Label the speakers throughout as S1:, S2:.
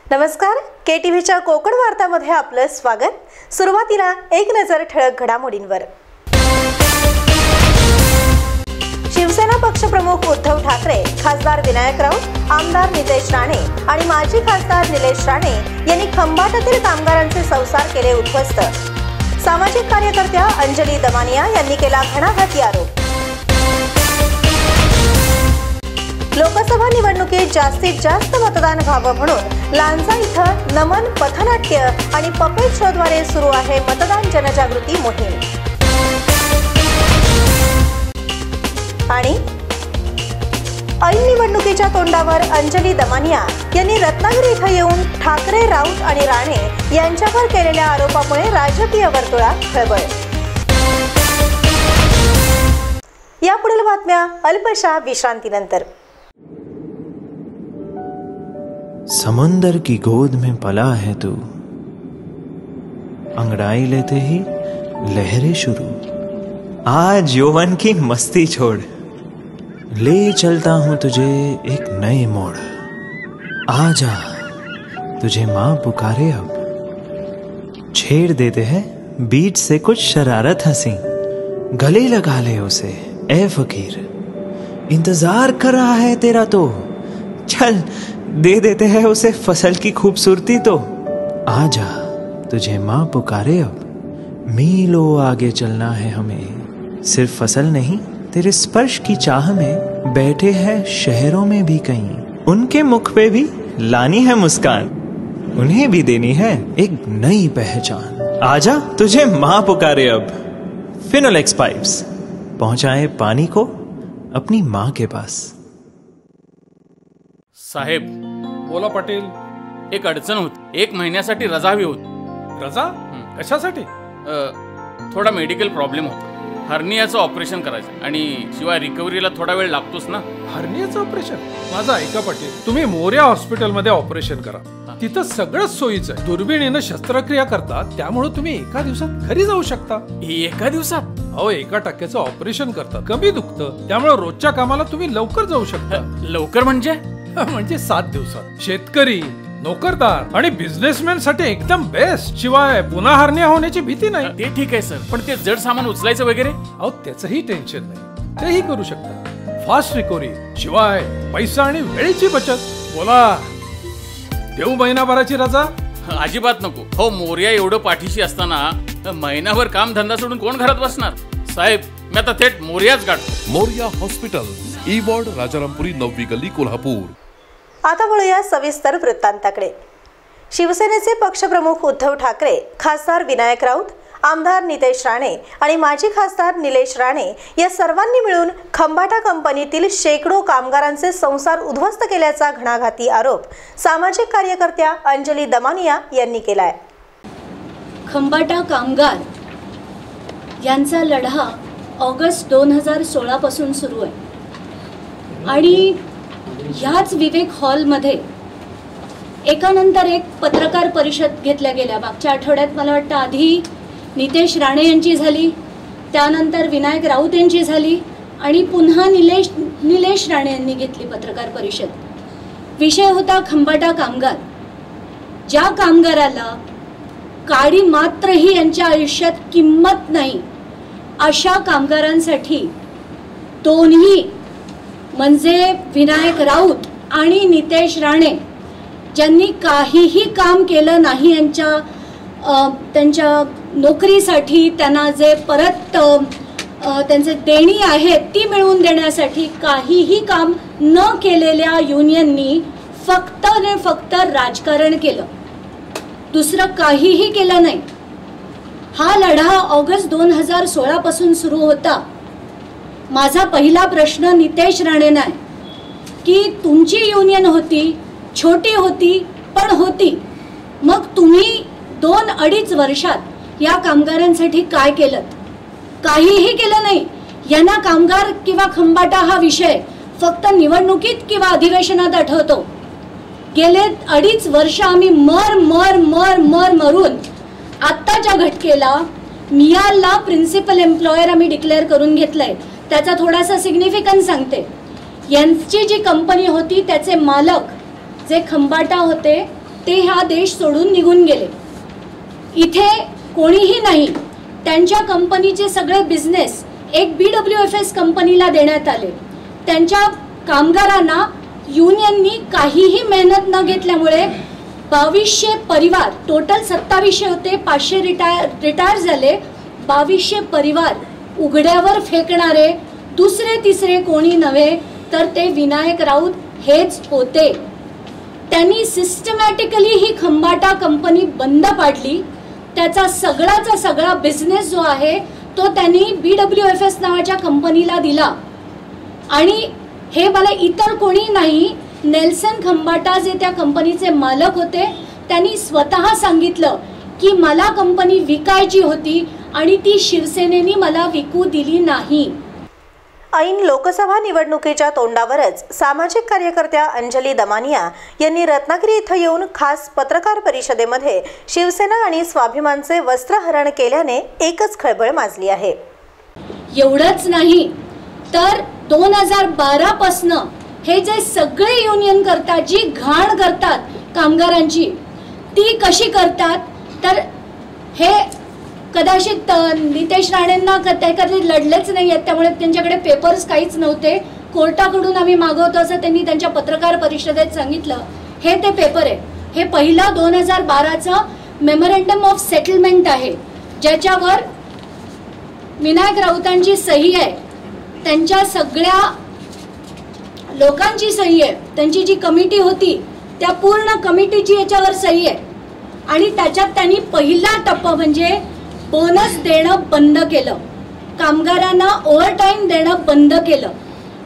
S1: नमस्कार, KTVच्या कोकण वार्तामध्ये आपलं स्वागत। सुरुवातीला एक नजर ठळक घडामोडींवर। शिवसेना पक्षप्रमुख उद्धव ठाकरे, खासदार विनायक राऊत, आमदार नितेश राणे आणि माजी खासदार निलेश राणे यांनी खंबाटातील कामगारांचे संसार केले उद्ध्वस्त। सामाजिक कार्यकर्त्या अंजली दमानिया यांनी केला घणाघाती आरोप। लोकसभा निवडणुकीत जास्तीत जास्त मतदान व्हावं म्हणून लांजा इथं नमन पथनाट्य आणि पपेट शोद्वारे सुरू आहे मतदान जनजागृती मोहीम। आणि ऐन निवडणुकीच्या तोंडावर अंजली दमानिया यांनी रत्नागिरी इथं येऊन ठाकरे, राऊत आणि राणे यांच्यावर केलेल्या आरोपामुळे राजकीय वर्तुळात खळबळ। यापुढील बातम्या अल्पशा विश्रांतीनंतर।
S2: समंदर की गोद में पला है तू, अंगड़ाई लेते ही लहरें शुरू। आज यौवन की मस्ती छोड़, ले चलता हूं तुझे एक नए मोड़। आजा तुझे माँ पुकारे अब, छेड़ देते हैं बीच से कुछ शरारत हंसी। गले लगा ले उसे ए फकीर, इंतजार कर रहा है तेरा तो। चल दे देते हैं उसे फसल की खूबसूरती तो। आजा तुझे माँ पुकारे अब, मीलों आगे चलना है हमें। सिर्फ फसल नहीं, तेरे स्पर्श की चाह में बैठे हैं शहरों में भी कहीं। उनके मुख पे भी लानी है मुस्कान, उन्हें भी देनी है एक नई पहचान। आजा तुझे माँ पुकारे अब। फिनोलेक्स पाइप्स पहुंचाए पानी को अपनी माँ के पास।
S3: साहेब,
S4: बोला पाटील।
S3: एक अडचण होती, 1 महिन्यासाठी रजा हवी होती।
S4: रजा? कशासाठी?
S3: थोडा मेडिकल प्रॉब्लेम होता, हर्नियाचं ऑपरेशन करायचं आणि शिवाय रिकव्हरीला थोडा वेळ लागतोच ना।
S4: हर्नियाचं ऑपरेशन? माझं ऐका पाटील, तुम्ही मोर्या हॉस्पिटलमध्ये ऑपरेशन करा, तिथं सगळंच सोयीचं आहे। दुर्बिणीनं शस्त्रक्रिया करतात, त्यामुळे तुम्ही एका दिवसात घरी जाऊ शकता।
S3: एका दिवसात?
S4: अहो, 1% ऑपरेशन करतात, कमी दुखतं, त्यामुळे रोजच्या कामाला तुम्ही लवकर जाऊ शकता।
S3: लवकर म्हणजे?
S4: म्हणजे 7 दिवसात। शेतकरी, नोकरदार आणि बिझनेसमॅन साठी एकदम बेस्ट। शिवाय पुन्हा हर्निया होण्याची भीती नाही।
S3: ते ठीक आहे सर, पण ते जड सामान उचलायचं वगैरे?
S4: अहो, त्याचंही टेन्शन नाही, तेही करू शकता। फास्ट रिकव्हरी, शिवाय पैसा आणि वेळेची बचत। बोला, देऊ महिनाभराची रजा?
S3: अजिबात नको हो, मोर्या एवढं पाठीशी असताना महिनाभर काम धंदा सोडून कोण घरात बसणार? साहेब, मी आता थेट मोर्याच गाठतो।
S5: Morya hospital, E ward, Rajarampuri, 9वी गल्ली, कोल्हापूर।
S1: आता वळूया सविस्तर वृत्तांताकडे। शिवसेनेचे पक्षप्रमुख उद्धव ठाकरे, खासदार विनायक राऊत, आमदार नितेश राणे आणि माजी खासदार निलेश राणे या सर्वांनी मिळून खंबाटा कंपनीतील शेकडो कामगारांचे संसार उद्ध्वस्त केल्याचा घणाघाती आरोप सामाजिक कार्यकर्त्या अंजली दमानिया यांनी केलाय।
S6: खंबाटा कामगार यांचा लढा ऑगस्ट 2016 पासून सुरू आहे आणि ह्याच विवेक हॉलमध्ये एकानंतर एक पत्रकार परिषद घेतल्या गेल्या। मागच्या आठवड्यात मला वाटतं आधी नितेश राणे यांची झाली, त्यानंतर विनायक राऊत यांची झाली आणि पुन्हा निलेश राणे यांनी घेतली पत्रकार परिषद। विषय होता खंबाटा कामगार। ज्या कामगाराला काडी मात्रही यांच्या आयुष्यात किंमत नाही, अशा कामगारांसाठी दोन्ही म्हणजे विनायक राऊत आणि नितेश राणे ज्यांनी काहीही काम केलं नाही, त्यांच्या नोकरीसाठी त्यांना जे परत त्यांचे देणी आहेत ती मिळवून देण्यासाठी काहीही काम न केलेल्या युनियननी फक्त आणि फक्त राजकारण केलं, दुसरं काहीही केलं नाही। हा लढा ऑगस्ट 2016 पासून सुरू होता। माझा पहिला प्रश्न नितेश राणेंना आहे की तुमची युनियन होती, छोटी होती पण होती, मग तुम्ही 2-2.5 वर्षात या कामगारांसाठी काय केलं? काहीही केलं नाही। यांना कामगार किंवा खंबाटा हा विषय फक्त निवडणुकीत किंवा अधिवेशनात आठवतो। गेले 2.5 वर्ष आम्ही मरून आत्ताच्या घटकेला मियालला प्रिन्सिपल एम्प्लॉयर आम्ही डिक्लेअर करून घेतलंय। त्याचा थोडासा सिग्निफिकन्स सांगते। यांची जी कंपनी होती त्याचे मालक जे खंबाटा होते ते हा देश सोडून निघून गेले. इथे कोणीही नाही. त्यांच्या कंपनीचे सगळे बिझनेस एक BWFS कंपनीला देण्यात आले. त्यांच्या कामगारांना युनियननी काहीही मेहनत न घेतल्यामुळे 2200 परिवार, टोटल 2700 होते, 500 रिटायर झाले. 2200 परिवार उघड्यावर फेकणारे दुसरे तिसरे कोणी नव्हे तर ते विनायक राऊत हेच होते. त्यांनी सिस्टमॅटिकली ही खंबाटा कंपनी बंद पाडली. त्याचा सगळाचा सगळा बिझनेस जो आहे तो त्यांनी BWFS नावाच्या कंपनीला दिला. आणि हे मला इतर कोणी नाही, नेल्सन खंबाटा जे त्या कंपनीचे मालक होते त्यांनी स्वतः सांगितलं की मला कंपनी विकायची होती आणि ती शिवसेनेने मला विकू दिली नाही.
S1: ऐन लोकसभा निवडणुकीच्या तोंडावरच सामाजिक कार्यकर्त्या अंजली दमानिया यांनी रत्नागिरी इथं येऊन खास पत्रकार परिषदेमध्ये शिवसेना आणि स्वाभिमानचे वस्त्रहरण केल्याने एकच खळबळ माजली आहे.
S6: एवढंच नाही तर 2012 पासून हे जे सगळे युनियन करतात, जी घाण करतात कामगारांची, ती कशी करतात तर हे कदाचित नितेश राणेंना ते कधी लढलेच नाही आहेत, त्यामुळे त्यांच्याकडे पेपर्स काहीच नव्हते. कोर्टाकडून आम्ही मागवतो असं त्यांनी त्यांच्या पत्रकार परिषदेत सांगितलं. हे ते पेपर आहे. हे पहिला 2012चं मेमोरंडम ऑफ सेटलमेंट आहे, ज्याच्यावर विनायक राऊतांची सही आहे, त्यांच्या सगळ्या लोकांची सही आहे, त्यांची जी कमिटी होती त्या पूर्ण कमिटीची याच्यावर सही आहे. आणि त्याच्यात त्यांनी पहिला टप्पा म्हणजे बोनस देणं बंद केलं, कामगारांना ओव्हरटाईम देणं बंद केलं.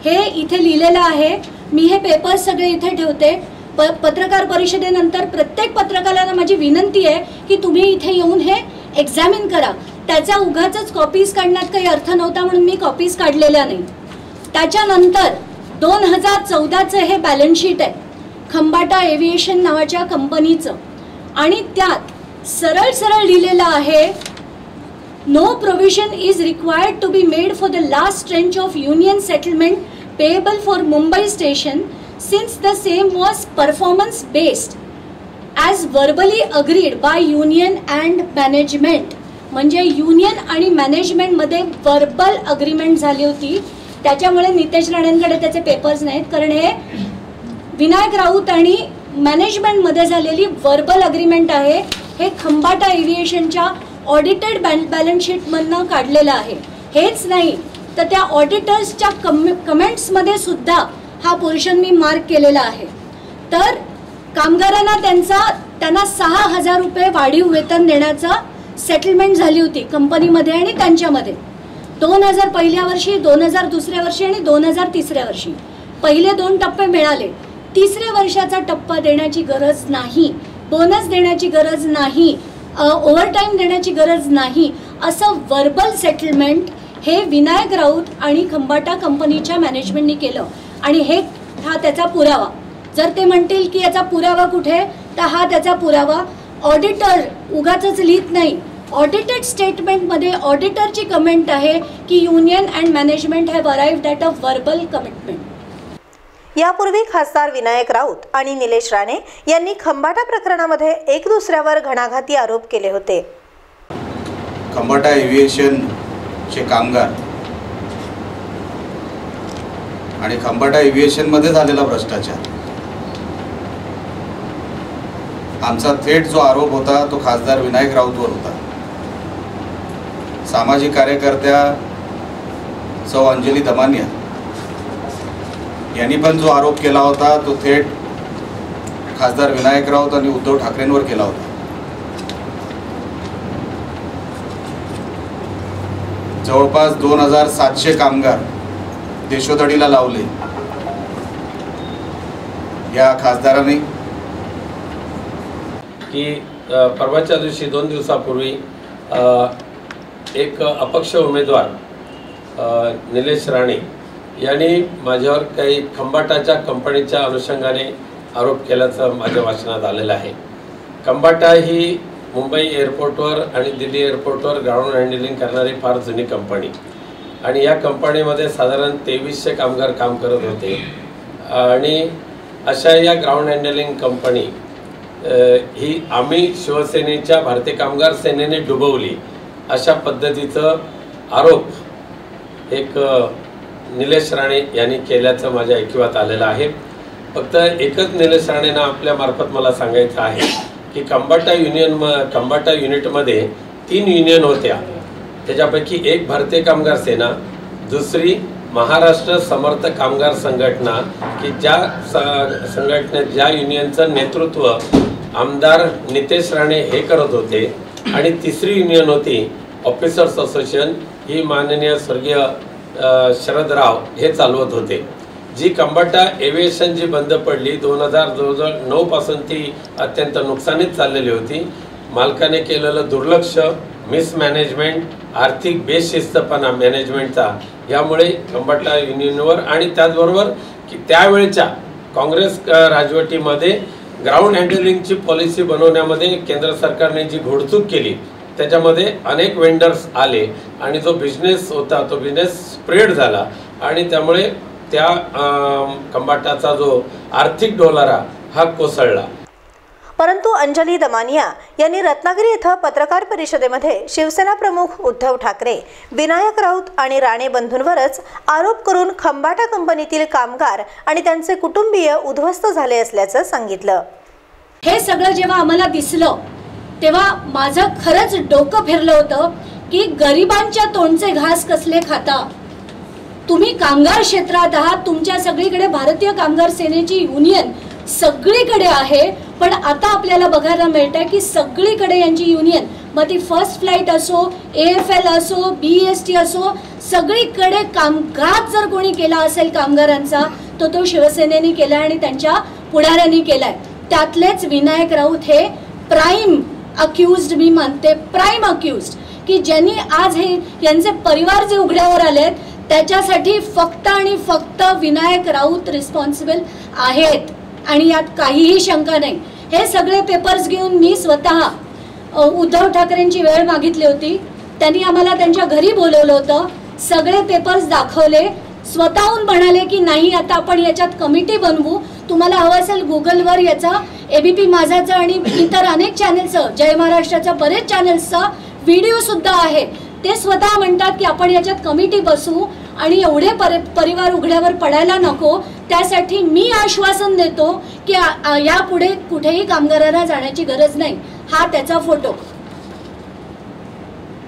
S6: हे इथे लिहिलेलं आहे. मी हे पेपर सगळे इथे ठेवते. पत्रकार परिषदेनंतर प्रत्येक पत्रकाराला माझी विनंती आहे की तुम्ही इथे येऊन हे एक्झामिन करा. त्याचा उगाचच कॉपीज काढण्यात काही अर्थ नव्हता म्हणून मी कॉपीज काढलेल्या नाही. त्याच्यानंतर 2014चं हे बॅलन्स शीट आहे खंबाटा एव्हिएशन नावाच्या कंपनीचं. आणि त्यात सरळ सरळ लिहिलेलं आहे, no provision is required to be made for the last tranche of union settlement payable for Mumbai station since the same was performance based as verbally agreed by union and management. म्हणजे union आणि मॅनेजमेंटमध्ये verbal agreement झाली होती. त्याच्यामुळे नितेश राणेंकडे त्याचे papers नाहीत, कारण हे विनायक राऊत आणि मॅनेजमेंटमध्ये झालेली वर्बल अग्रीमेंट आहे. हे खंबाटा एव्हिएशनच्या ऑडिटेड बॅलन्स शीटमधनं काढलेलं आहे. हेच नाही तर त्या ऑडिटर्सच्या कमेंट्समध्ये सुद्धा हा पोर्शन मी मार्क केलेला आहे. तर कामगारांना त्यांना 6,000 रुपये वाढीव वेतन देण्याचा सेटलमेंट झाली होती कंपनीमध्ये आणि त्यांच्यामध्ये. 2000 पहिल्या वर्षी, 2000 दुसऱ्या वर्षी आणि 2000 तिसऱ्या वर्षी पहिले 2 टप्पे मिळाले. तिसऱ्या वर्षाचा टप्पा देण्याची गरज नाही, बोनस देण्याची गरज नाही, ओव्हरटाईम देण्याची गरज नाही, असं वर्बल सेटलमेंट हे विनायक राऊत आणि खंबाटा कंपनीच्या मॅनेजमेंटनी केलं. आणि हा त्याचा पुरावा. जर ते म्हणतील की याचा पुरावा कुठे, तर हा त्याचा पुरावा. ऑडिटर उगाचच लिहित नाही, ऑडिटेड स्टेटमेंटमध्ये ऑडिटरची कमेंट आहे की union and management have arrived at a verbal commitment.
S1: यापूर्वी खासदार विनायक राऊत आणि निलेश राणे यांनी खंबाटा प्रकरणामध्ये एक दुसऱ्यावर घणाघाती आरोप केले होते.
S7: खंबाटा एव्हिएशनचे कामगार आणि खंबाटा एव्हिएशनमध्ये झालेला भ्रष्टाचार, आमचा थेट जो आरोप होता तो खासदार विनायक राऊतवर होता. सामाजिक कार्यकर्त्या सौ अंजली दमानिया यांनी पण जो आरोप केला होता तो थेट खासदार विनायक राऊत आणि उद्धव ठाकरेंवर केला होता. जवळपास 2700 कामगार देशोधडीला लावले या खासदारांनी.
S8: की परवाच्या दिवशी 2 दिवसापूर्वी एक अपक्ष उमेदवार निलेश राणे यांनी माझ्यावर काही खंबाटाच्या कंपनीच्या अनुषंगाने आरोप केल्याचं माझ्या वाचनात आलेलं आहे. खंबाटा ही मुंबई एअरपोर्टवर आणि दिल्ली एअरपोर्टवर ग्राउंड हँडलिंग करणारी फार जुनी कंपनी आणि या कंपनीमध्ये साधारण 2300 कामगार काम करत होते. आणि अशा या ग्राउंड हँडलिंग कंपनी ही आम्ही शिवसेनेच्या भारतीय कामगार सेनेने डुबवली अशा पद्धतीचं आरोप एक निलेश राणे यांनी केल्याचं माझ्या ऐकिवात आलेलं आहे. फक्त एकच निलेश राणेंना आपल्या मार्फत मला सांगायचं आहे की खंबाटा युनिटमध्ये 3 युनियन होत्या. त्याच्यापैकी एक भारतीय कामगार सेना, दुसरी महाराष्ट्र समर्थ कामगार संघटना की ज्या संघटनेत ज्या युनियनचं नेतृत्व आमदार नितेश राणे हे करत होते, आणि तिसरी युनियन होती ऑफिसर्स असोसिएशन, ही माननीय स्वर्गीय शरद राव हे चालवत होते. जी खंबाटा एव्हिएशन जी बंद पडली 2009 पासून ती अत्यंत नुकसानीत चाललेली होती. मालकाने केलेलं दुर्लक्ष, मिसमॅनेजमेंट, आर्थिक बेशिस्तपणा मॅनेजमेंटचा, यामुळे खंबाटा युनियनवर आणि त्याचबरोबर की त्यावेळच्या काँग्रेस राजवटीमध्ये ग्राउंड हँडलिंगची पॉलिसी बनवण्यामध्ये केंद्र सरकारने जी घोडचूक केली त्याच्यामध्ये अनेक वेंडर्स आले आणि जो बिझनेस होता तो बिझनेस स्प्रेड झाला आणि त्यामुळे त्या खंबाटाचा जो आर्थिक डोलारा हा कोसळला.
S1: परंतु अंजली दमानिया यांनी रत्नागिरी येथे पत्रकार परिषदेमध्ये शिवसेना प्रमुख उद्धव ठाकरे, विनायक राऊत आणि राणे बंधूंवरच आरोप करून खंबाटा कंपनीतील कामगार आणि त्यांचे कुटुंबीय उद्ध्वस्त झाले असल्याचं सांगितलं.
S6: हे सगळं जेव्हा आम्हाला दिसलं तेव्हा माझं खरंच डोकं फिरलं होतं की गरिबांच्या तोंडचे घास कसले खाता. तुम्ही कामगार क्षेत्रात आहात, तुमच्या सगळीकडे भारतीय कामगार सेनेची युनियन सगळीकडे आहे, पण आता आपल्याला बघायला मिळतंय की सगळीकडे यांची युनियन, मग ती फर्स्ट फ्लाईट असो, AFL असो, BST असो, सगळीकडे कामगार जर कोणी केला असेल कामगारांचा तर तो शिवसेनेने केला आणि त्यांच्या पुढाऱ्यांनी केलाय. त्यातलेच विनायक राऊत हे प्राईम अक्यूज्ड, मी म्हणते प्राईम अक्यूज्ड, की ज्यांनी आज हे यांचे परिवार जे उघड्यावर आलेत त्याच्यासाठी फक्त आणि फक्त विनायक राऊत रिस्पॉन्सिबल आहेत आणि यात काहीही शंका नाही. हे सगळे पेपर्स घेऊन मी स्वतः उद्धव ठाकरेंची वेळ मागितली होती. त्यांनी आम्हाला त्यांच्या घरी बोलवलं होतं, सगळे पेपर्स दाखवले, स्वतःहून म्हणाले की नाही आता आपण याच्यात कमिटी बनवू, तुम्हाला हवं असेल गुगलवर याचा ABP माझाचा आणि इतर अनेक चॅनल्सचं, जय महाराष्ट्राच्या बरेच चॅनल्सचा व्हिडिओ सुद्धा आहे. ते स्वतः म्हणतात की आपण याच्यात कमिटी बसवू आणि एवढे परिवार उघड्यावर पडायला नको, त्यासाठी मी आश्वासन देतो की यापुढे कुठेही कामगारांना जाण्याची गरज नाही. हा त्याचा फोटो.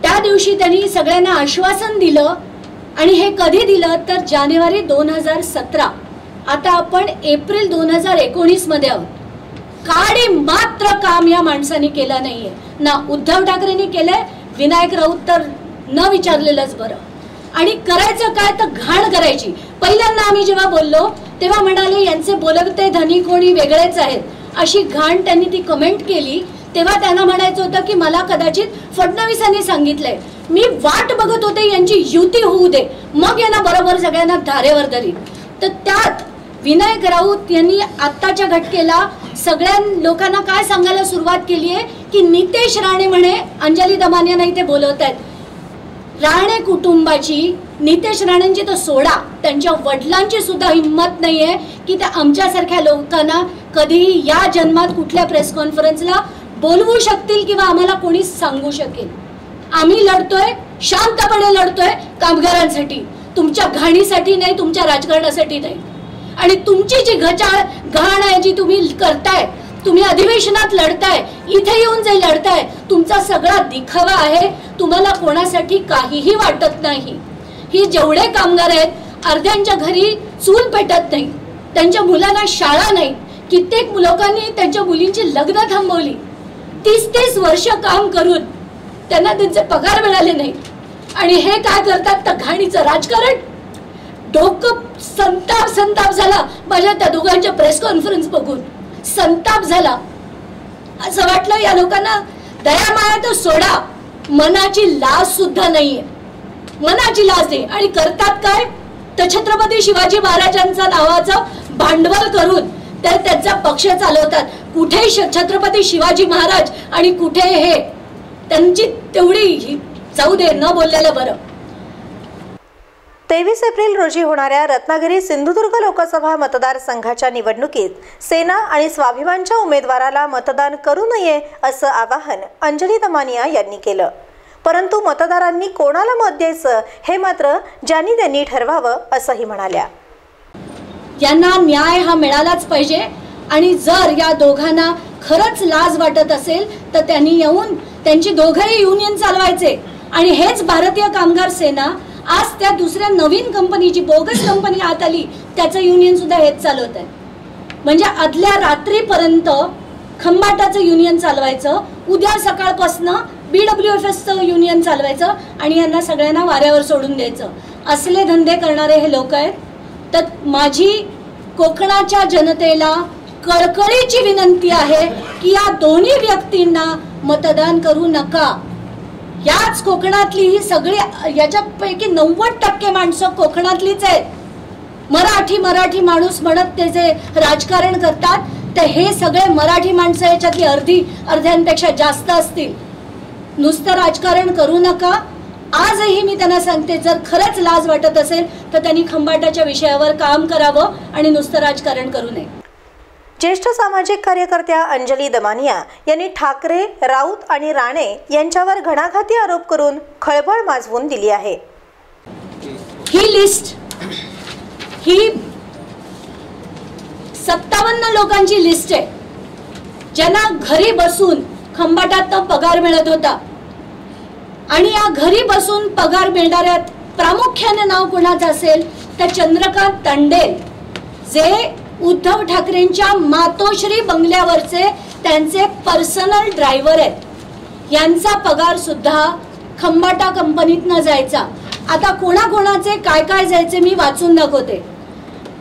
S6: त्या दिवशी त्यांनी सगळ्यांना आश्वासन दिलं आणि हे कधी दिलं तर जानेवारी 2017. आता आपण एप्रिल 2019 मध्ये आहोत. काडी मात्र काम या माणसाने केलं नाहीये. ना उद्धव ठाकरेंनी केलंय, विनायक राऊत तर न विचारलेलंच बरं. आणि करायचं काय तर घाण करायची. पहिल्यांदा आम्ही जेव्हा बोललो तेव्हा म्हणाले यांचे बोलवते धनी कोणी वेगळेच आहेत, अशी घाण त्यांनी ती कमेंट केली. तेव्हा त्यांना म्हणायचं होतं की मला कदाचित फडणवीसांनी सांगितलंय, मी वाट बघत होते यांची युती होऊ दे, मग यांना बरोबर सगळ्यांना धारेवर धरी. तर त्यात विनायक राऊत यांनी आत्ताच्या घटकेला सगळ्या लोकांना काय सांगायला सुरुवात केली आहे की नितेश राणे म्हणे अंजली दमानिया नाही ते बोलवत आहेत. राणे कुटुंबाची, नितेश राणेंची तर सोडा, त्यांच्या वडिलांची सुद्धा हिंमत नाहीये की त्या आमच्यासारख्या लोकांना कधीही या जन्मात कुठल्या प्रेस कॉन्फरन्सला बोलवू शकतील किंवा आम्हाला कोणी सांगू शकेल. आम्ही लढतोय, शांतपणे लढतोय कामगारांसाठी, तुमच्या घाणीसाठी नाही, तुमच्या राजकारणासाठी नाही. आणि तुमची जी घाण आहे जी तुम्ही करताय, तुम्ही अधिवेशनात लढताय, इथे येऊन जे लढताय, तुमचा सगळा दिखावा आहे. तुम्हाला कोणासाठी काहीही वाटत नाही. ही जेवढे कामगार आहेत अर्ध्यांच्या घरी चूल पेटत नाही, त्यांच्या मुलांना शाळा नाही, कित्येक लोकांनी त्यांच्या मुलींची लग्न थांबवली. 30-30 वर्ष काम करून त्यांना त्यांचे पगार मिळाले नाही. आणि हे काय करतात तर घाणीचं राजकारण. डोकं संताप झाला माझ्या त्या दोघांच्या प्रेस कॉन्फरन्स बघून, संताप झाला. असं वाटलं या लोकांना दया माया तर सोडा, मनाची लाज सुद्धा नाहीये, मनाची लाज नाही. आणि करतात काय तर छत्रपती शिवाजी महाराजांचा नावाचं भांडवल करून तर त्यांचा पक्ष चालवतात. कुठे छत्रपती शिवाजी महाराज आणि कुठे हे त्यांची तेवढी जाऊ दे, न बोललेलं बरं.
S1: 23 एप्रिल रोजी होणाऱ्या रत्नागिरी सिंधुदुर्ग लोकसभा मतदारसंघाच्या निवडणुकीत सेना आणि स्वाभिमानच्या उमेदवाराला मतदान करू नये असं आवाहन अंजली दमानिया यांनी केलं. परंतु मतदारांनी कोणाला मत द्यायचं हे मात्र ज्यांनी त्यांनी ठरवावं असंही म्हणाल्या.
S6: यांना न्याय हा मिळालाच पाहिजे आणि जर या दोघांना खरंच लाज वाटत असेल तर त्यांनी येऊन त्यांची दोघंही युनियन चालवायचे. आणि हेच भारतीय कामगार सेना आज त्या दुसऱ्या नवीन कंपनीची बोगस कंपनी आत आली त्याचं युनियन सुद्धा हेच चालवत आहे. म्हणजे आदल्या रात्रीपर्यंत खंबाटाचं युनियन चालवायचं, उद्या सकाळपासनं BWFSचं युनियन चालवायचं आणि यांना सगळ्यांना वाऱ्यावर सोडून द्यायचं. असले धंदे करणारे हे लोक आहेत. तर माझी कोकणाच्या जनतेला कळकळीची विनंती आहे की या दोन्ही व्यक्तींना मतदान करू नका. याच कोकणातली ही सगळी, याच्यापैकी 90% माणसं कोकणातलीच आहेत. मराठी माणूस म्हणत ते जे राजकारण करतात तर हे सगळे मराठी माणसं याच्यातली अर्ध्यांपेक्षा जास्त असतील. नुसतं राजकारण करू नका. आजही मी त्यांना सांगते, जर खरंच लाज वाटत असेल तर त्यांनी खंबाटाच्या विषयावर काम करावं आणि नुसतं राजकारण करू नये.
S1: ज्येष्ठ सामाजिक कार्यकर्त्या अंजली दमानिया यांनी ठाकरे, राऊत आणि राणे यांच्यावर घणाघाती आरोप करून खळबळ माजवून दिली आहे.
S6: ही लिस्ट ही 57 लोकांची लिस्ट आहे ज्यांना घरी बसून खंबाटात पगार मिळत होता. आणि या घरी बसून पगार मिळणाऱ्यात प्रामुख्याने नाव कोणाचं असेल तर चंद्रकांत तांडेल, जे उद्धव ठाकरेंच्या मातोश्री बंगल्यावरचे त्यांचे पर्सनल ड्रायव्हर आहेत. यांचा पगार सुद्धा खंबाटा कंपनीतनं जायचा. आता कोणाकोणाचे काय काय जायचे मी वाचून दाखवते.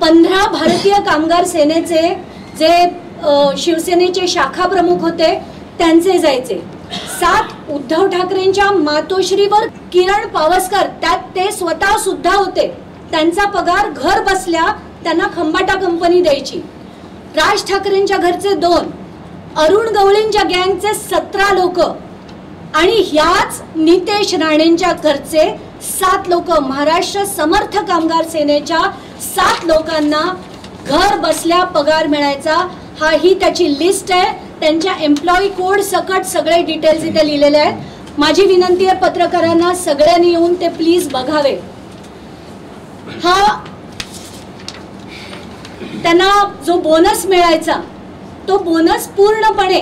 S6: 15 भारतीय कामगार सेनेचे जे शिवसेनेचे शाखा प्रमुख होते त्यांचे जायचे. 7 उद्धव ठाकरेंच्या मातोश्रीवर किरण पावसकर, त्यात ते स्वतः सुद्धा होते, त्यांचा पगार घर बसल्या त्यांना खंबाटा कंपनी द्यायची. राज ठाकरेंच्या घरचे 2, अरुण गवळींच्या गँगचे 17 लोक आणि ह्याच नितेश राणेंच्या घरचे 7 लोक, महाराष्ट्र समर्थ कामगार सेनेच्या 7 लोकांना घर बसल्या पगार मिळायचा. हा ही त्याची लिस्ट आहे. त्यांच्या एम्प्लॉई कोड सकट सगळे डिटेल्स इथे लिहिलेले आहेत. माझी विनंती आहे पत्रकारांना, सगळ्यांनी येऊन ते प्लीज बघावे. हा त्यांना जो बोनस मिळायचा तो बोनस पूर्णपणे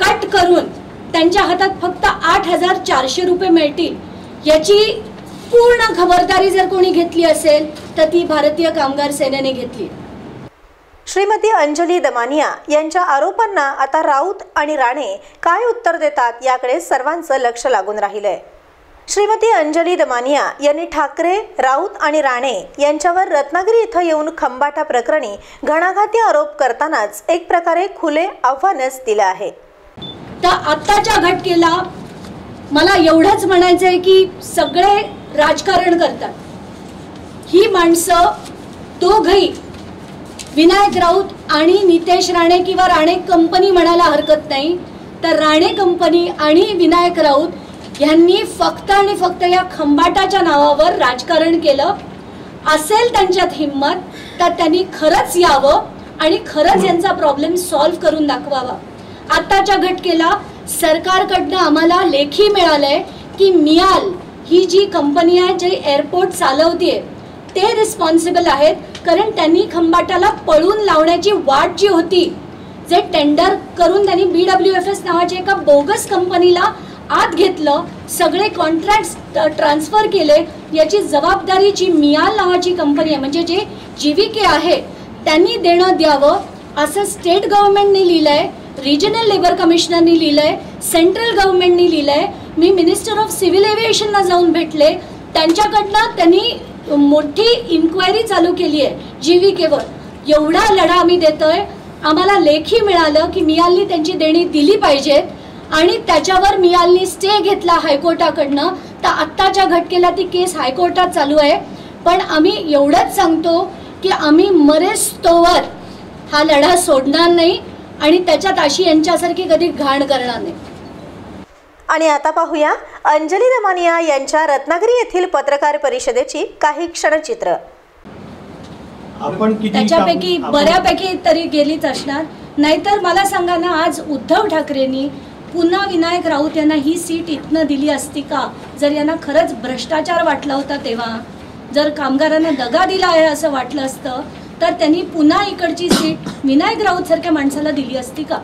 S6: कट करून त्यांच्या हातात फक्त 8,400 रुपये मिळतील. याची पूर्ण खबरदारी जर कोणी घेतली असेल तर ती भारतीय कामगार सेनेने घेतली.
S1: श्रीमती अंजली दमानिया यांच्या आरोपांना आता राऊत आणि राणे काय उत्तर देतात याकडे सर्वांचं लक्ष लागून राहिलंय. श्रीमती अंजली दमानिया यांनी ठाकरे, राऊत आणि राणे यांच्यावर रत्नागिरी इथं येऊन खंबाटा प्रकरणी घणाघाती आरोप करतानाच एक प्रकारे खुले आव्हानच दिलं आहे.
S6: तर आत्ताच्या घटनेला मला एवढंच म्हणायचंय की सगळे राजकारण करतात. ही माणसं दोघही, विनायक राऊत आणि नितेश राणे किंवा राणे कंपनी म्हणायला हरकत नाही, तर राणे कंपनी आणि विनायक राऊत यांनी फक्त आणि फक्त या खंबाटाच्या नावावर राजकारण केलं. असेल त्यांच्यात हिम्मत तर त्यांनी खरंच यावं आणि खरंच यांचा प्रॉब्लेम सॉल्व्ह करून दाखवावा. आत्ताच्या घटनेला सरकारकडनं आम्हाला लेखी मिळालंय की मियाल ही जी कंपनी आहे जी एअरपोर्ट चालवते ते रिस्पॉन्सिबल आहेत, कारण त्यांनी खंबाटाला पळून लावण्याची वाट जी होती, जे टेंडर करून त्यांनी BWFS नावाच्या एका बोगस कंपनीला आत घेतलं, सगळे कॉन्ट्रॅक्ट्स ट्रान्सफर केले, याची जबाबदारी जी मियाल नावाची कंपनी आहे म्हणजे जे GVK आहे त्यांनी देणं द्यावं असं स्टेट गव्हर्नमेंटने लिहिलंय, रिजनल लेबर कमिशनरनी लिहिलंय, सेंट्रल गव्हर्नमेंटनी लिहिलंय. मी मिनिस्टर ऑफ सिव्हिल एव्हिएशनला जाऊन भेटले, त्यांच्याकडनं त्यांनी मोठी इन्क्वायरी चालू केली आहे GVKवर. एवढा लढा आम्ही देतोय. आम्हाला लेखी मिळालं की मियालनी त्यांची देणी दिली पाहिजेत आणि त्याच्यावर मियालनी स्टे घेतला हायकोर्टाकडनं. तर आत्ताच्या घटनेला ती केस हायकोर्टात चालू आहे. पण आम्ही एवढंच सांगतो की आम्ही मरेस्तोवर हा लढा सोडणार नाही आणि त्याच्यात अशी यांच्यासारखी कधी घाण करणार नाही.
S1: आणि आता पाहूया अंजली दमानिया यांच्या रत्नागिरी येथील पत्रकार परिषदेची काही क्षणचित्र।
S6: त्याच्यापैकी बऱ्यापैकी तरी गेलीच असणार। नाहीतर मला सांगा ना, आज उद्धव ठाकरेंनी पुन्हा विनायक राऊत यांना ही सीट इथनं दिली असती का? जर यांना खरंच भ्रष्टाचार वाटला होता तेव्हा, जर कामगारांना दगा दिला आहे असं वाटलं असतं, तर त्यांनी पुन्हा इकडची सीट विनायक राऊत सारख्या माणसाला दिली असती का?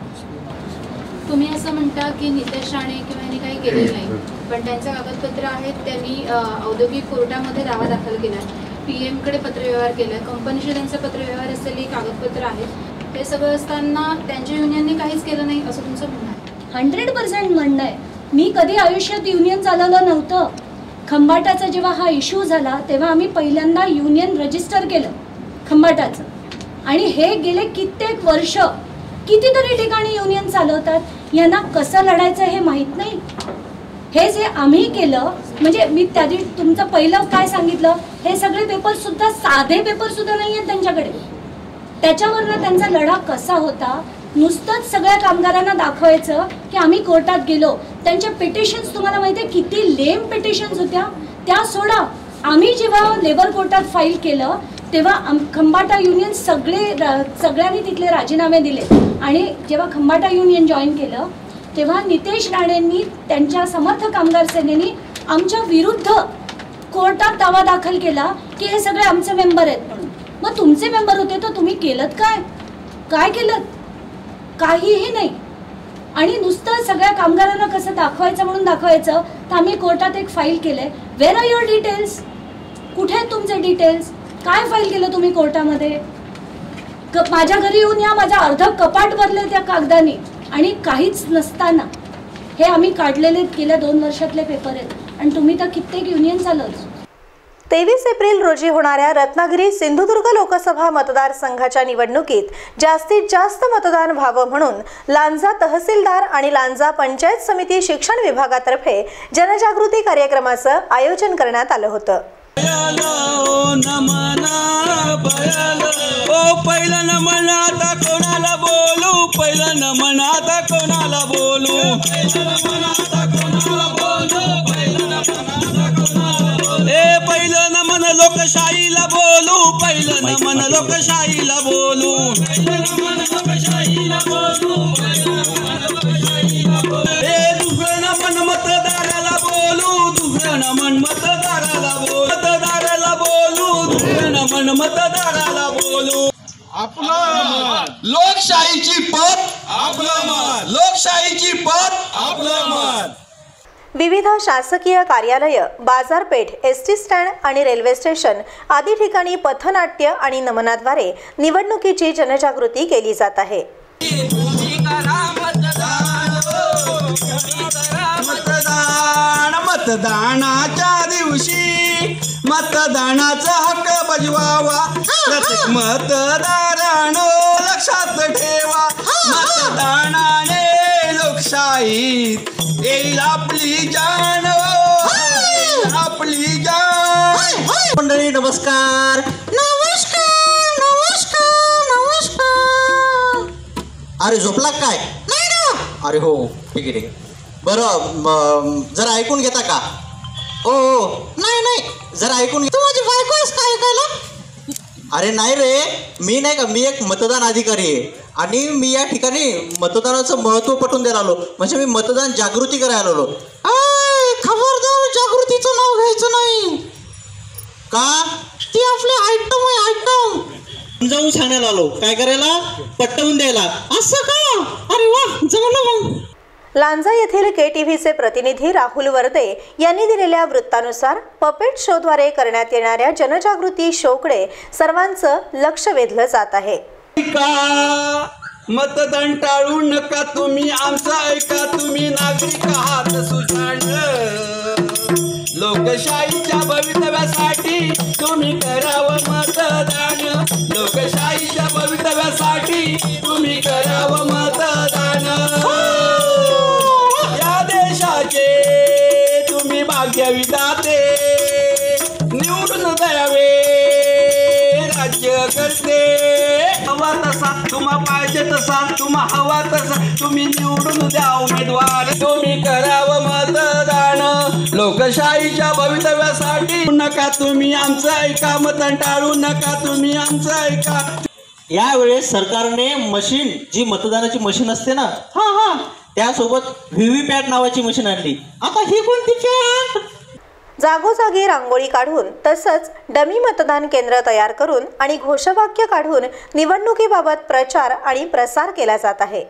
S9: तुम्ही असं म्हणता की नितेश राणे किंवा यांनी काही केलेलं नाही, पण त्यांचे कागदपत्र आहेत। त्यांनी औद्योगिक कोर्टामध्ये दावा दाखल केला, PM कडे पत्रव्यवहार केला, कंपनीशी त्यांचे पत्रव्यवहार असलेली कागदपत्र आहेत। हे सगळं असताना त्यांच्या युनियनने काहीच केलं नाही असं तुमचं म्हणणं आहे?
S6: 100% म्हणणं आहे। मी कधी आयुष्यात युनियन चालवलं नव्हतं। खंबाटाचा जेव्हा हा इश्यू झाला तेव्हा आम्ही पहिल्यांदा युनियन रजिस्टर केलं खंबाटाचं, आणि हे गेले कित्येक वर्ष कितीतरी ठिकाणी युनियन चालवतात। यांना कसं लढायचं हे माहीत नाही। हे जे आम्ही केलं, म्हणजे मी त्या दिवशी तुमचं पहिलं काय सांगितलं, हे सगळे पेपर सुद्धा साधे पेपर सुद्धा नाही आहेत त्यांच्याकडे। त्याच्यावरनं त्यांचा लढा कसा होता, नुसतंच सगळ्या कामगारांना दाखवायचं की आम्ही कोर्टात गेलो। त्यांच्या पिटिशन्स तुम्हाला माहिती आहे किती लेम पिटिशन्स होत्या, त्या सोडा। आम्ही जेव्हा लेबर कोर्टात फाईल केलं तेव्हा खंबाटा युनियन सगळ्यांनी तिथले राजीनामे दिले, आणि जेव्हा खंबाटा युनियन जॉईन केलं तेव्हा नितेश राणेंनी त्यांच्या समर्थ कामगार सेनेनी आमच्या विरुद्ध कोर्टात दावा दाखल केला की हे सगळे आमचे मेंबर आहेत म्हणून। मग तुमचे मेंबर होते तर तुम्ही केलं काय? काय केलं? काहीही नाही। आणि नुसतं सगळ्या कामगारांना कसं दाखवायचं म्हणून दाखवायचं, तर आम्ही कोर्टात एक फाईल केलंय। Where are your details? कुठे आहेत तुमचे डिटेल्स? काय फाईल केलं तुम्ही कोर्टामध्ये? माझ्या घरी येऊन या, माझा अर्ध कपाट भरले त्या कागदानी, आणि काहीच नसताना हे आम्ही काढलेले गेल्या 2 वर्षातले पेपर आहेत, आणि तुम्ही तर कित्येक युनियन चालवलं।
S1: 23 एप्रिल रोजी होणाऱ्या रत्नागिरी सिंधुदुर्ग लोकसभा मतदारसंघाच्या निवडणुकीत जास्तीत जास्त मतदान व्हावं म्हणून लांजा तहसीलदार आणि लांजा पंचायत समिती शिक्षण विभागातर्फे जनजागृती कार्यक्रमाचं आयोजन करण्यात आलं होतं।
S10: पहिला नमन आता कोणाला बोलू, पहिला नमन आता कोणाला बोलू, पहिलं नमन लोकशाहीला बोलू, पहिलं नमन लोकशाहीला बोलू, दुसरं नमन मतदाराला बोलू, दुसरं नमन मतदाराला बोलू, मतदाराला बोलू, दुसरं नमन मतदाराला बोलू। आपलं लोकशाहीची पत आपलं मत, लोकशाहीची पत आपलं मत।
S1: विविध शासकीय कार्यालय, बाजारपेठ, एसटी स्टँड आणि रेल्वे स्टेशन आदी ठिकाणी पथनाट्य आणि नमनाद्वारे निवडणुकीची जनजागृती केली जात आहे।
S10: मतदानाच्या दिवशी मतदानाचा हक्क बजवावा, प्रत्येक मतदारानो लक्षात ठेवा, मतदानाने लोकशाहीत येईल आपली जान, आपली जान।
S11: मंडळी नमस्कार नमस्कार नमस्कार नमस्कार। अरे झोपला काय? नाही ना। अरे हो, ठीक आहे ठीक आहे। बरं जरा ऐकून घेता का? ओ नाही नाही, जरा ऐकून घे। तू माझी बायको आहेस का ऐकायला? अरे नाही रे, मी नाही का, मी एक मतदान अधिकारी आहे, आणि मी या ठिकाणी मतदानाचं महत्त्व पटवून द्यायला आलो, म्हणजे मी मतदान जागृती करायला आलो। खबरदार, जागृतीचं नाव घ्यायचं नाही का? ती आपली आयटम आहे, आयटम समजावून सांगायला आलो। काय करायला? पटवून द्यायला। असं का? अरे वा, जमलं मग।
S1: लांजा येथील KTVचे प्रतिनिधी राहुल वर्दे यांनी दिलेल्या वृत्तानुसार पपेट शोद्वारे करण्यात येणाऱ्या जनजागृती शोकडे सर्वांचं लक्ष वेधलं जात आहे।
S10: मतदान टाळू नका तुम्ही, आमचं ऐका तुम्ही, नागरिक आहात सुजाण, लोकशाहीच्या भवितव्यासाठी तुम्ही करावं मतदान, लोकशाहीच्या भवितव्यासाठी तुम्ही करावं मतदान। या देशाचे तुम्ही भाग्यविधाते, निवडून द्यावे राज्य करते। हवा तसा तुम्हा पाहिजे तसा तुम्हा हवा तसा तुम्ही निवडून द्या उमेदवार तुम्ही करावं मतदान लोकशाहीच्या भवितव्यासाठी नका तुम्ही आमचं ऐका मतदान टाळू नका तुम्ही आमचं ऐका
S11: यावेळेस सरकारने मशीन जी मतदानाची मशीन असते ना त्यासोबत व्हीव्हीपॅट नावाची मशीन आणली आता ही कोणती पॅट
S1: जागोजागी रांगोळी काढून तसंच डमी मतदान केंद्र तयार करून आणि घोषवाक्य काढून निवडणुकीबाबत प्रचार आणि प्रसार केला जात आहे।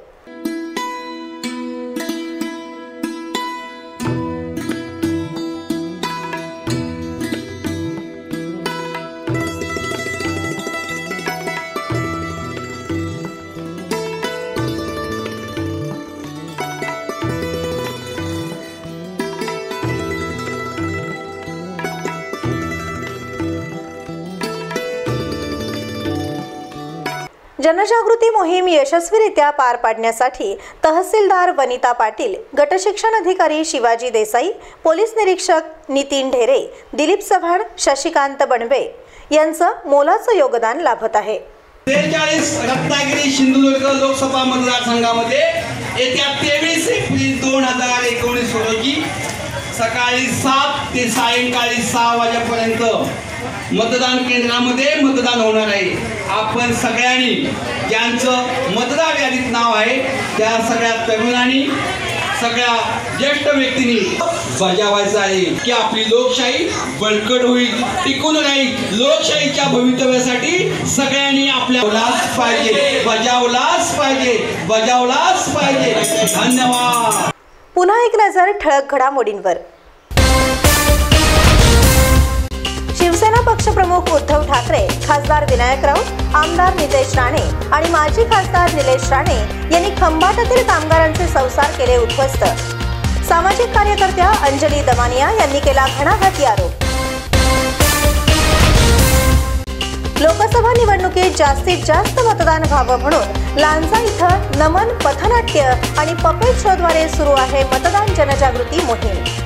S1: जनजागृती मोहीम यशस्वीरित्या पार पाडण्यासाठी तहसीलदार वनिता पाटील, गटशिक्षण अधिकारी शिवाजी देसाई, पोलीस निरीक्षक नितीन ढेरे, दिलीप चव्हाण, शशिकांत बनवे यांचं मोलाचं योगदान लाभत आहे।
S10: 43 रत्नागिरी सिंधुदुर्ग लोकसभा मतदारसंघामध्ये येत्या 23 एप्रिल 2019 रोजी सकाळी 7 ते सायंकाळी 6 वाजेपर्यंत मतदान केंद्रामध्ये मतदान होणार आहे। आपण सगळ्यांनी ज्यांचं मतदार यादीत नाव आहे त्या सगळ्या तरुणांनी सगळ्या ज्येष्ठ व्यक्तींनी बजावायचं आहे की आपली लोकशाही बळकट होईल, टिकून राहील। लोकशाहीच्या भवितव्यासाठी सगळ्यांनी आपल्यालाच पाहिजे, बजावलाच पाहिजे, बजावलाच पाहिजे। धन्यवाद।
S1: पुन्हा एक नजर ठळक घडामोडींवर। शिवसेना पक्षप्रमुख उद्धव ठाकरे, खासदार विनायक राऊत, आमदार नितेश राणे आणि माजी खासदार निलेश राणे यांनी खंबाटातील कामगारांचे संसार केले उद्ध्वस्त। सामाजिक कार्यकर्त्या अंजली दमानिया यांनी केला घणाघाती आरोप। लोकसभा निवडणुकीत जास्तीत जास्त मतदान व्हावं म्हणून लांजा इथं नमन पथनाट्य आणि पपेट शोद्वारे सुरू आहे मतदान जनजागृती मोहीम।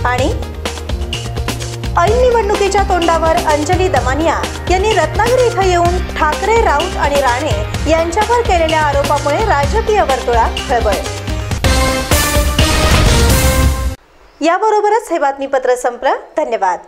S1: आणि ऐन निवडणुकीच्या तोंडावर अंजली दमानिया यांनी रत्नागिरी इथं येऊन ठाकरे, राऊत आणि राणे यांच्यावर केलेल्या आरोपामुळे राजकीय वर्तुळात खळबळ। याबरोबरच हे बातमीपत्र संपलं। धन्यवाद।